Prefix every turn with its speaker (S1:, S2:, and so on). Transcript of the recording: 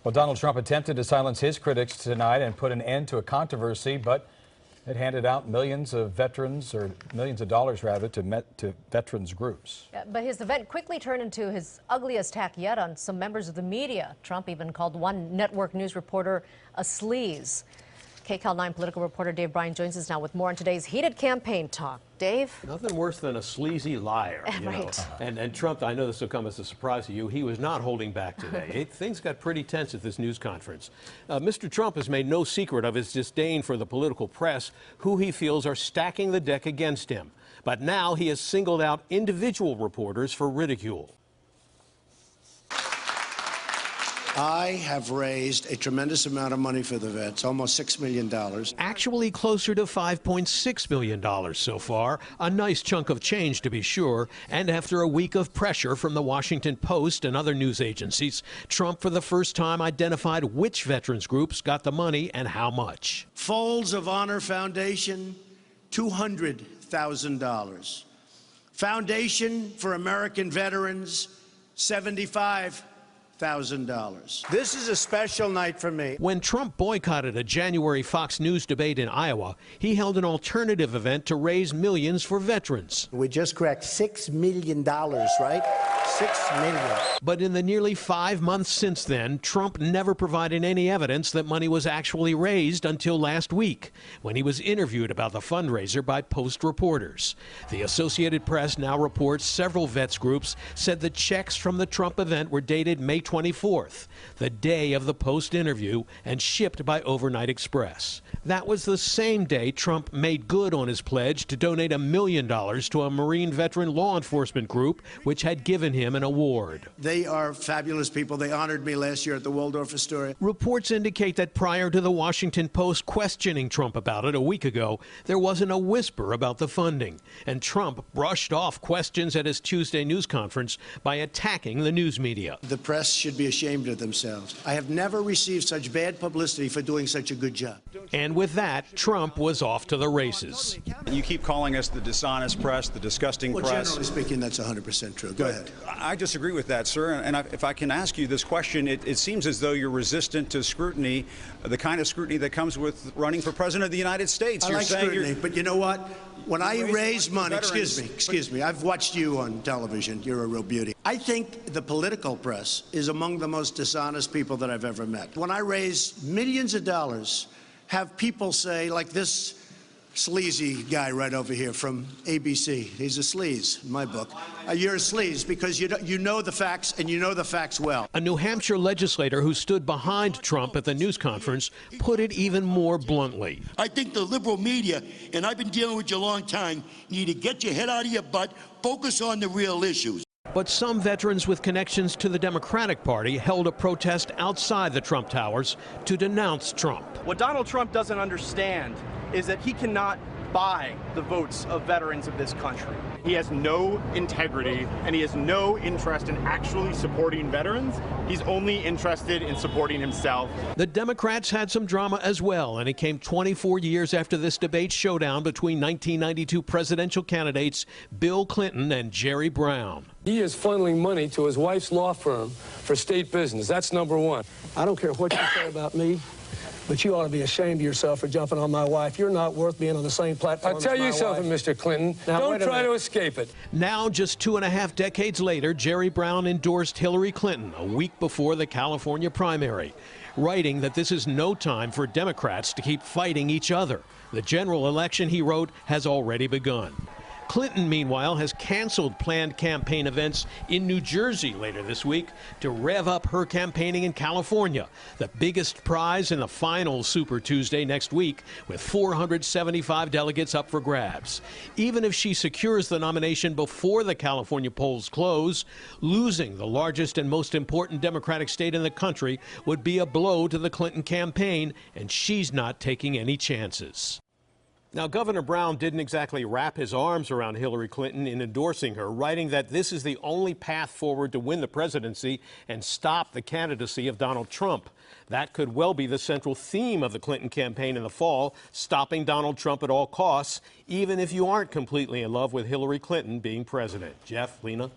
S1: Well, Donald Trump attempted to silence his critics tonight and put an end to a controversy, but it handed out millions of veterans, or millions of dollars rather, to veterans groups.
S2: Yeah, but his event quickly turned into his ugliest attack yet on some members of the media. Trump even called one network news reporter a sleaze. KCAL 9 political reporter Dave Bryan joins us now with more on today's heated campaign talk. Dave?
S3: Nothing worse than a sleazy liar, you know. And Trump, I know this will come as a surprise to you, he was not holding back today. Things got pretty tense at this news conference. Mr. Trump has made no secret of his disdain for the political press, who he feels are stacking the deck against him. But now he has singled out individual reporters for ridicule.
S4: I have raised a tremendous amount of money for the vets, almost $6 million.
S3: Actually closer to $5.6 million so far, a nice chunk of change to be sure, and after a week of pressure from the Washington Post and other news agencies, Trump for the first time identified which veterans groups got the money and how much.
S4: Folds of Honor Foundation, $200,000. Foundation for American Veterans, $75,000. This is a special night for me.
S3: When Trump boycotted a January Fox News debate in Iowa, he held an alternative event to raise millions for veterans.
S4: We just cracked $6 million, right? $6 million.
S3: But in the nearly 5 months since then, Trump never provided any evidence that money was actually raised until last week, when he was interviewed about the fundraiser by Post reporters. The Associated Press now reports several vets groups said the checks from the Trump event were dated May 24th, the day of the Post interview, and shipped by overnight express. That was the same day Trump made good on his pledge to donate $1 million to a Marine veteran law enforcement group, which had given him an award.
S4: They are fabulous people. They honored me last year at the Waldorf Astoria.
S3: Reports indicate that prior to the Washington Post questioning Trump about it a week ago, there wasn't a whisper about the funding. And Trump brushed off questions at his Tuesday news conference by attacking the news media.
S4: The press should be ashamed of themselves. I have never received such bad publicity for doing such a good job.
S3: And with that, Trump was off to the races.
S5: You keep calling us the dishonest press, the disgusting press.
S4: Generally speaking, that's 100% true. Go ahead.
S5: I disagree with that, sir. And if I can ask you this question, it seems as though you're resistant to scrutiny, the kind of scrutiny that comes with running for president of the United States.
S4: I like scrutiny, but you know what? When I raise money, excuse me, I've watched you on television. You're a real beauty. I think the political press is among the most dishonest people that I've ever met. When I raise millions of dollars, have people say, like this sleazy guy right over here from ABC. He's a sleaze in my book. You're a sleaze because you know the facts, and you know the facts well.
S3: A New Hampshire legislator who stood behind Trump at the news conference put it even more bluntly.
S6: I think the liberal media, and I've been dealing with you a long time, need to get your head out of your butt, focus on the real issues.
S3: But some veterans with connections to the Democratic Party held a protest outside the Trump Towers to denounce Trump.
S7: What Donald Trump doesn't understand is that he cannot buy the votes of veterans of this country.
S8: He has no integrity, and he has no interest in actually supporting veterans. He's only interested in supporting himself.
S3: The Democrats had some drama as well, and it came 24 years after this debate showdown between 1992 presidential candidates Bill Clinton and Jerry Brown.
S9: He is funneling money to his wife's law firm for state business. That's number one. I don't care what you say about me, but you ought to be ashamed of yourself for jumping on my wife. You're not worth being on the same platform as my wife. I'll tell you something, Mr. Clinton. Now, don't try to escape it.
S3: Now, just 2.5 decades later, Jerry Brown endorsed Hillary Clinton a week before the California primary, writing that this is no time for Democrats to keep fighting each other. The general election, he wrote, has already begun. Clinton, meanwhile, has canceled planned campaign events in New Jersey later this week to rev up her campaigning in California, the biggest prize in the final Super Tuesday next week, with 475 delegates up for grabs. Even if she secures the nomination before the California polls close, losing the largest and most important Democratic state in the country would be a blow to the Clinton campaign, and she's not taking any chances. Now, Governor Brown didn't exactly wrap his arms around Hillary Clinton in endorsing her, writing that this is the only path forward to win the presidency and stop the candidacy of Donald Trump. That could well be the central theme of the Clinton campaign in the fall, stopping Donald Trump at all costs, even if you aren't completely in love with Hillary Clinton being president. Jeff, Lena?